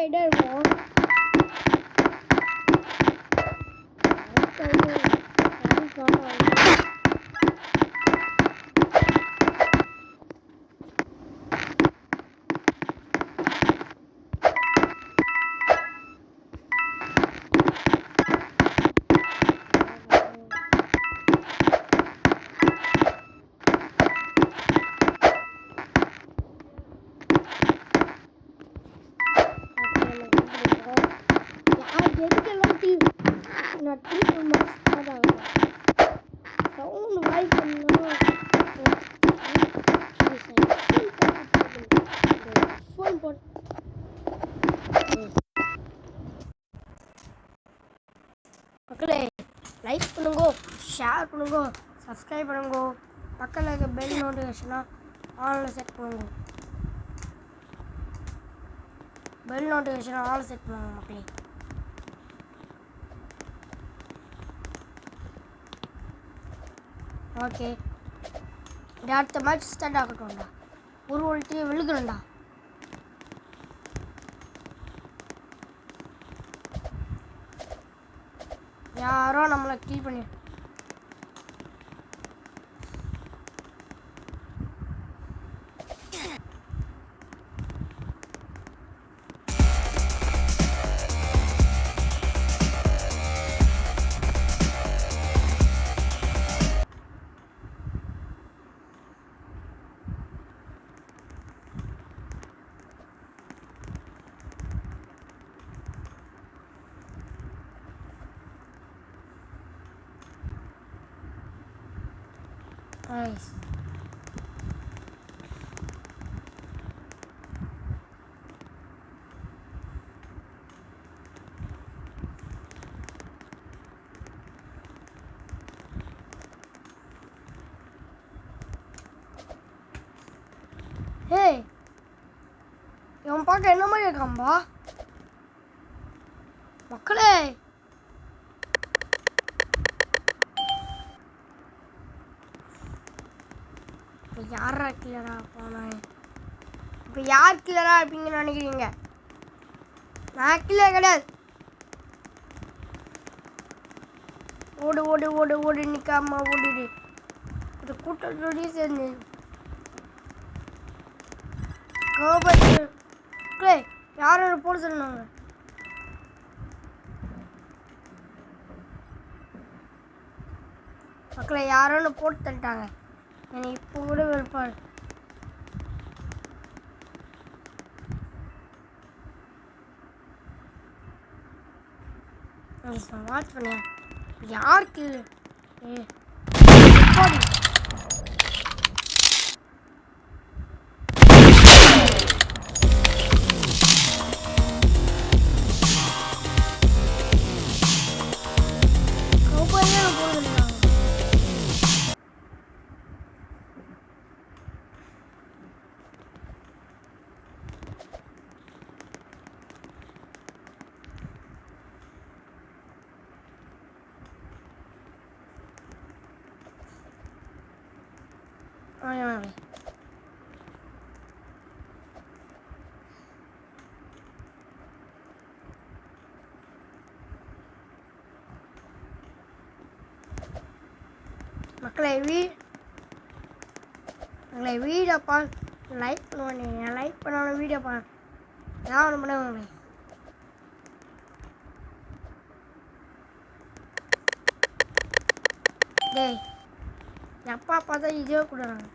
ஆகிட்டே இருக்கும். எதுக்கெல்லாம் நான் திருப்பி ஸ்டார்ட் ஆகும் சவுண்ட் வாய்ஸ் பண்ணாலும் ஃபோன் போட்டு மக்களே லைக் பண்ணுங்க, ஷேர் பண்ணுங்க, சப்ஸ்கிரைப் பண்ணுங்க, பக்கத்தில் இருக்க பெல் நோட்டிஃபிகேஷனாக ஆனில் செட் பண்ணுங்க. பெல் நோட்டிஃபிகேஷனை ஆல் செட் பண்ணுங்க மக்களே. ஓகே, அடுத்த மேட்ச் ஸ்டார்ட் ஆகட்டும்டா. ஒரு டீம் விழுகணும்டா. யாரோ நம்மளை கில் பண்ணி Nice. Hey, இவன் பார்க்க என்ன மாதிரி இருக்காம்பா மக்களே. யாரா கிளியரா போனேன்? இப்போ யார் கிளியரா இருப்பீங்கன்னு நினைக்கிறீங்க? நான் கிளியர் கிடையாது. ஓடு ஓடு ஓடு ஓடு, நிற்காம ஓடிடு. ஒரு கூட்டத்தோடய சேர்ந்து கோபத்து யாரும் போட சொன்னாங்க. மக்களை யாரோன்னு போட்டு தந்துட்டாங்க. எனக்கு இப்போ கூட வெறுப்பாரு. வாட்ச் பண்ணியா யாருக்கு மக்களை வீடியோ லைக் பண்ணுவாங்க. லைக் பண்ணாலும் வீடியோ ஏதாவது ஒன்று பண்ணுவாங்களே. டேய் எப்பா பார்த்தா இதே கொடுறாங்க.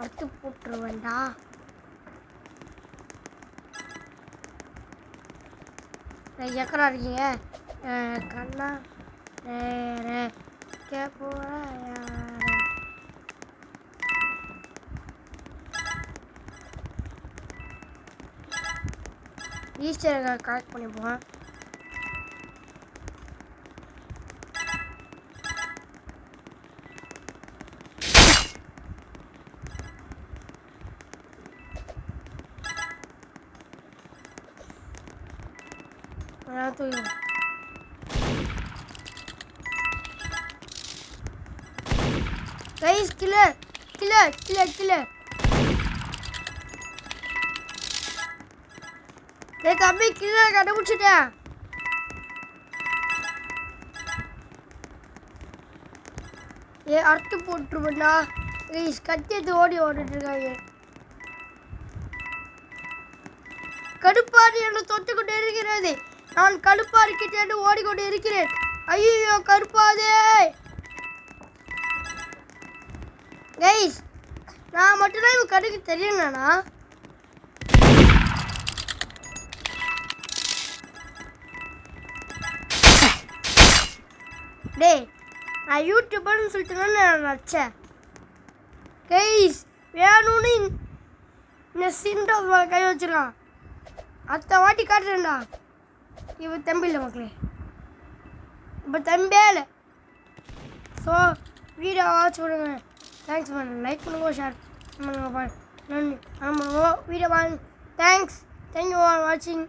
அடுத்து போட்டுருவேன்டா. எக்கரா இருக்கீங்க கண்ணா போற ஈஸ்டர் கலெக்ட் பண்ணிப்போம். கைஸ் கில்லர் கீழே ஏ தம்பி கீழே கண்டுபிடிச்சிட்டேன். ஏ அறுத்து போட்டுருவா. கத்தி எடுத்து ஓடிட்டு இருக்காங்க. கடுப்பாரி என்று தொட்டு கொண்டு இருக்கிறது. நான் கடுப்பாரி கிட்ட ஓடிக்கொண்டு இருக்கிறேன். ஐயோ கருப்பாதே கைஸ், நான் மட்டும்தான் இவன் கடுக்கு தெரியலண்ணா. டேய், நான் யூடியூபர்னு சொல்லிட்டு நான் நினச்சேன். கைஸ் வேணும்னு இந்த சிண்டோஸ் மேலே கை வச்சிருக்கான். அடுத்த வாட்டி காட்டுறேன்டா. இவன் தம்பி இல்லை மக்களே, இப்போ தம்பியே இல்லை. ஸோ வீடியோ வாட்ச் பண்ணுங்க. தேங்க்ஸ் பண்ணுங்க, லைக் பண்ணுங்க, ஷேர் பண்ணுங்க, நன்றி. ஆமாம் வீடியோ பாருங்க. தேங்க்ஸ், தேங்க்யூ ஃபார் வாட்சிங்.